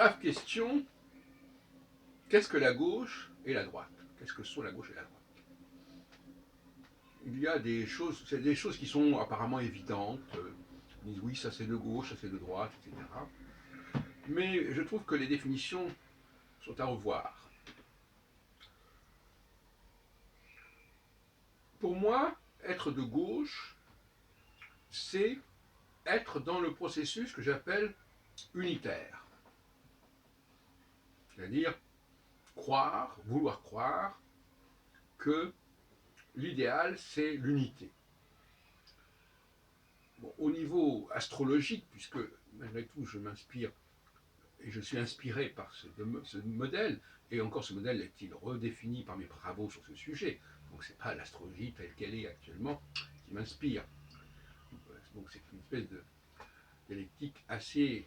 grave question, qu'est-ce que la gauche et la droite? Qu'est-ce que sont la gauche et la droite? Il y a des choses, c'est des choses qui sont apparemment évidentes. Ils disent oui, ça c'est de gauche, ça c'est de droite, etc. Mais je trouve que les définitions sont à revoir. Pour moi, être de gauche, c'est être dans le processus que j'appelle unitaire. C'est-à-dire vouloir croire que l'idéal, c'est l'unité. Bon, au niveau astrologique, puisque malgré tout, je m'inspire et je suis inspiré par ce modèle, et encore ce modèle est-il redéfini par mes travaux sur ce sujet, donc ce n'est pas l'astrologie telle qu'elle est actuellement qui m'inspire. Donc c'est une espèce de dialectique assez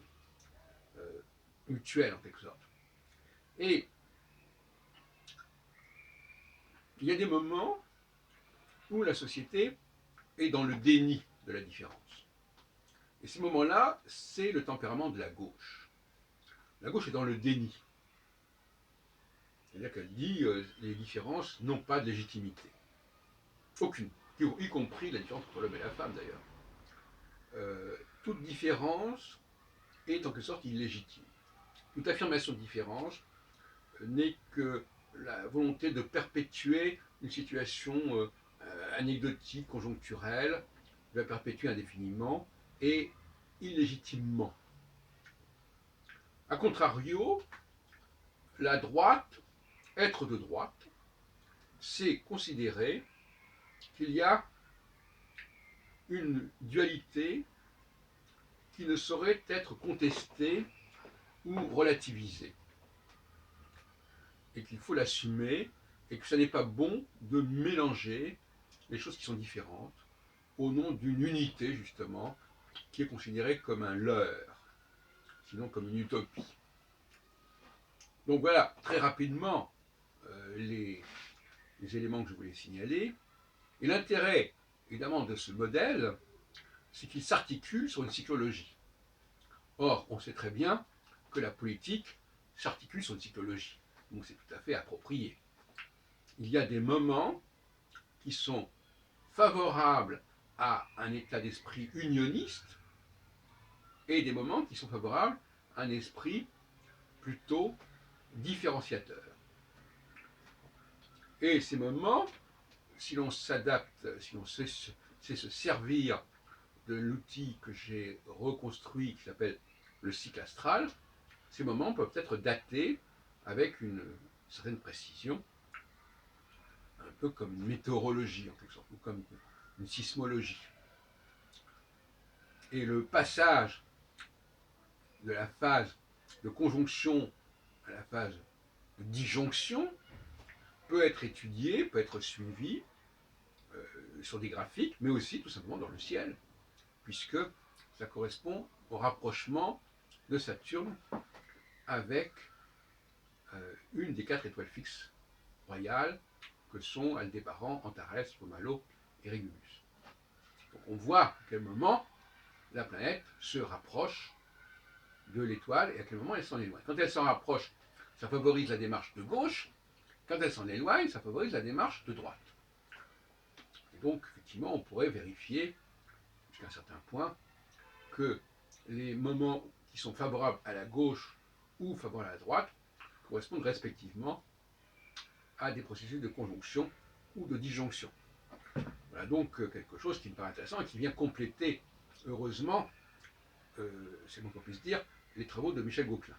mutuelle en quelque sorte. Et il y a des moments où la société est dans le déni de la différence. Et ces moments-là, c'est le tempérament de la gauche. La gauche est dans le déni. C'est-à-dire qu'elle dit les différences n'ont pas de légitimité. Aucune. Y compris la différence entre l'homme et la femme d'ailleurs. Toute différence est en quelque sorte illégitime. Toute affirmation de différence n'est que la volonté de perpétuer une situation anecdotique, conjoncturelle, de la perpétuer indéfiniment et illégitimement. A contrario, la droite, être de droite, c'est considérer qu'il y a une dualité qui ne saurait être contestée ou relativisée. Et qu'il faut l'assumer, et que ce n'est pas bon de mélanger les choses qui sont différentes au nom d'une unité, justement, qui est considérée comme un leurre, sinon comme une utopie. Donc voilà, très rapidement, les éléments que je voulais signaler. Et l'intérêt, évidemment, de ce modèle, c'est qu'il s'articule sur une cyclologie. Or, on sait très bien que la politique s'articule sur une cyclologie. Donc c'est tout à fait approprié. Il y a des moments qui sont favorables à un état d'esprit unioniste et des moments qui sont favorables à un esprit plutôt différenciateur. Et ces moments, si l'on s'adapte, si l'on sait se servir de l'outil que j'ai reconstruit qui s'appelle le cycle astral, ces moments peuvent être datés avec une certaine précision, un peu comme une météorologie en quelque sorte, ou comme une sismologie. Et le passage de la phase de conjonction à la phase de disjonction peut être étudié, peut être suivi sur des graphiques, mais aussi tout simplement dans le ciel, puisque ça correspond au rapprochement de Saturne avec une des 4 étoiles fixes royales que sont Aldébaran, Antares, Pomalo et Régulus. Donc on voit à quel moment la planète se rapproche de l'étoile et à quel moment elle s'en éloigne. Quand elle s'en rapproche, ça favorise la démarche de gauche. Quand elle s'en éloigne, ça favorise la démarche de droite. Et donc, effectivement, on pourrait vérifier, jusqu'à un certain point, que les moments qui sont favorables à la gauche ou favorables à la droite correspondent respectivement à des processus de conjonction ou de disjonction. Voilà donc quelque chose qui me paraît intéressant et qui vient compléter, heureusement, c'est bon qu'on puisse dire, les travaux de Michel Gauquelin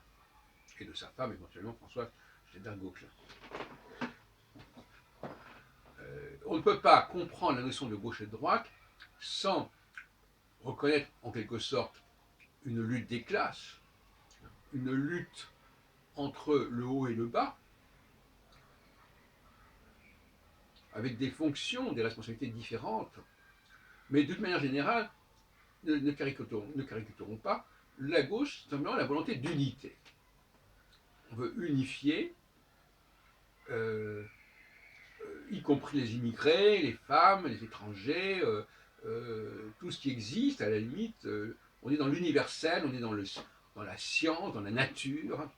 et de sa femme éventuellement Françoise Gauquelin. On ne peut pas comprendre la notion de gauche et de droite sans reconnaître en quelque sorte une lutte des classes, une lutte entre le haut et le bas, avec des fonctions, des responsabilités différentes, mais d'une manière générale, ne caricaturons pas, la gauche, c'est simplement la volonté d'unité. On veut unifier, y compris les immigrés, les femmes, les étrangers, tout ce qui existe, à la limite, on est dans l'universel, on est dans dans la science, dans la nature,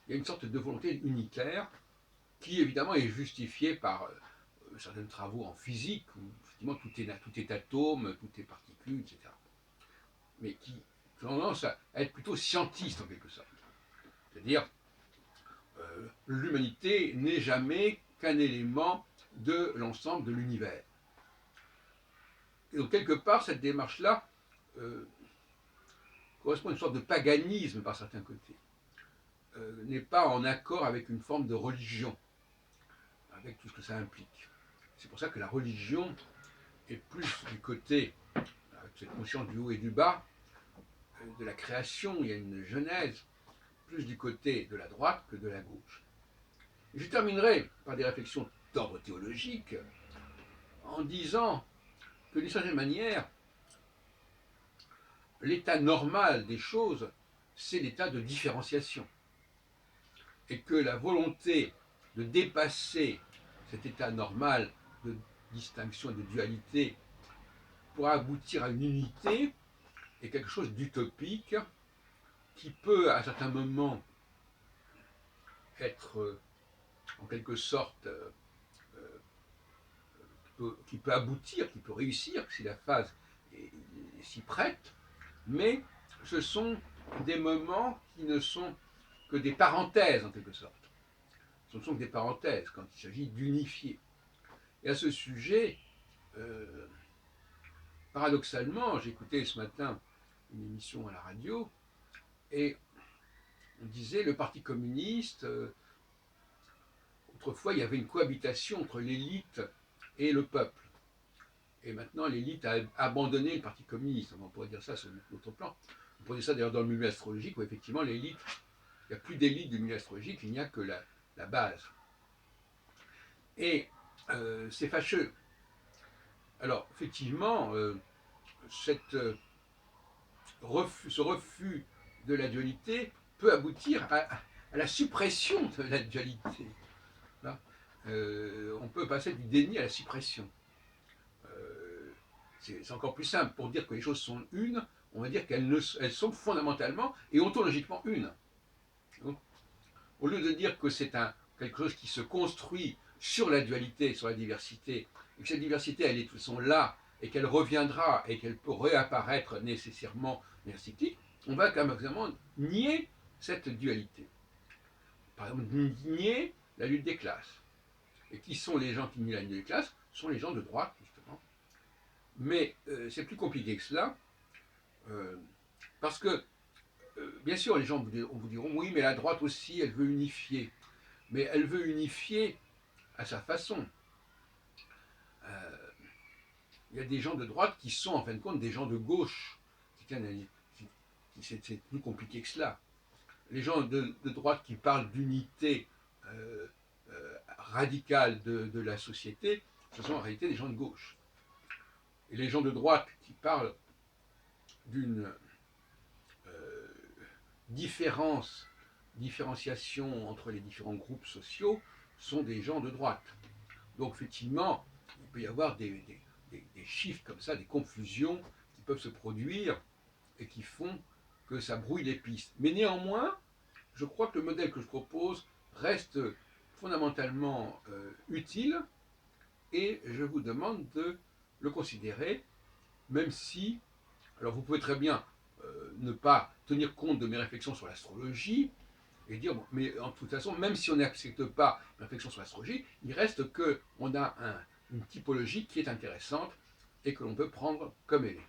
il y a une sorte de volonté unitaire qui évidemment est justifiée par certains travaux en physique, où effectivement tout est atome, tout est particule, etc. Mais qui ont tendance à être plutôt scientiste en quelque sorte. C'est-à-dire, l'humanité n'est jamais qu'un élément de l'ensemble de l'univers. Et donc quelque part, cette démarche-là correspond à une sorte de paganisme par certains côtés, n'est pas en accord avec une forme de religion, avec tout ce que ça implique. C'est pour ça que la religion est plus du côté, avec cette conscience du haut et du bas, de la création, il y a une genèse, plus du côté de la droite que de la gauche. Et je terminerai par des réflexions d'ordre théologique en disant que d'une certaine manière, l'état normal des choses, c'est l'état de différenciation. Et que la volonté de dépasser cet état normal de distinction et de dualité pour aboutir à une unité est quelque chose d'utopique qui peut à certains moments être en quelque sorte qui peut aboutir, qui peut réussir si la phase s'y prête, mais ce sont des moments qui ne sont que des parenthèses en quelque sorte. Ce ne sont que des parenthèses quand il s'agit d'unifier. Et à ce sujet, paradoxalement, j'écoutais ce matin une émission à la radio et on disait le Parti communiste, autrefois il y avait une cohabitation entre l'élite et le peuple. Et maintenant l'élite a abandonné le Parti communiste. On pourrait dire ça sur notre plan. On pourrait dire ça d'ailleurs dans le milieu astrologique où effectivement l'élite, il n'y a plus d'élite du milieu astrologique, il n'y a que la base. Et c'est fâcheux. Alors effectivement, ce refus de la dualité peut aboutir à la suppression de la dualité. On peut passer du déni à la suppression. C'est encore plus simple. Pour dire que les choses sont une, on va dire qu'elles sont fondamentalement et ontologiquement une. Donc, au lieu de dire que c'est quelque chose qui se construit sur la dualité, sur la diversité, et que cette diversité, elle est de toute façon là, et qu'elle reviendra, et qu'elle peut réapparaître nécessairement cyclique, on va quand même nier cette dualité. Par exemple, nier la lutte des classes. Et qui sont les gens qui nient la lutte des classes? Ce sont les gens de droite, justement. Mais c'est plus compliqué que cela, parce que, bien sûr, les gens vous diront, oui, mais la droite aussi, elle veut unifier. Mais elle veut unifier à sa façon. Il y a des gens de droite qui sont, en fin de compte, des gens de gauche. C'est plus compliqué que cela. Les gens de droite qui parlent d'unité radicale de la société, ce sont en réalité des gens de gauche. Et les gens de droite qui parlent d'une différenciation entre les différents groupes sociaux sont des gens de droite. Donc effectivement, il peut y avoir des chiffres comme ça, des confusions qui peuvent se produire et qui font que ça brouille les pistes. Mais néanmoins, je crois que le modèle que je propose reste fondamentalement utile et je vous demande de le considérer, même si, alors vous pouvez très bien ne pas tenir compte de mes réflexions sur l'astrologie et dire, bon, mais en toute façon, même si on n'accepte pas mes réflexions sur l'astrologie, il reste qu'on a une typologie qui est intéressante et que l'on peut prendre comme elle est.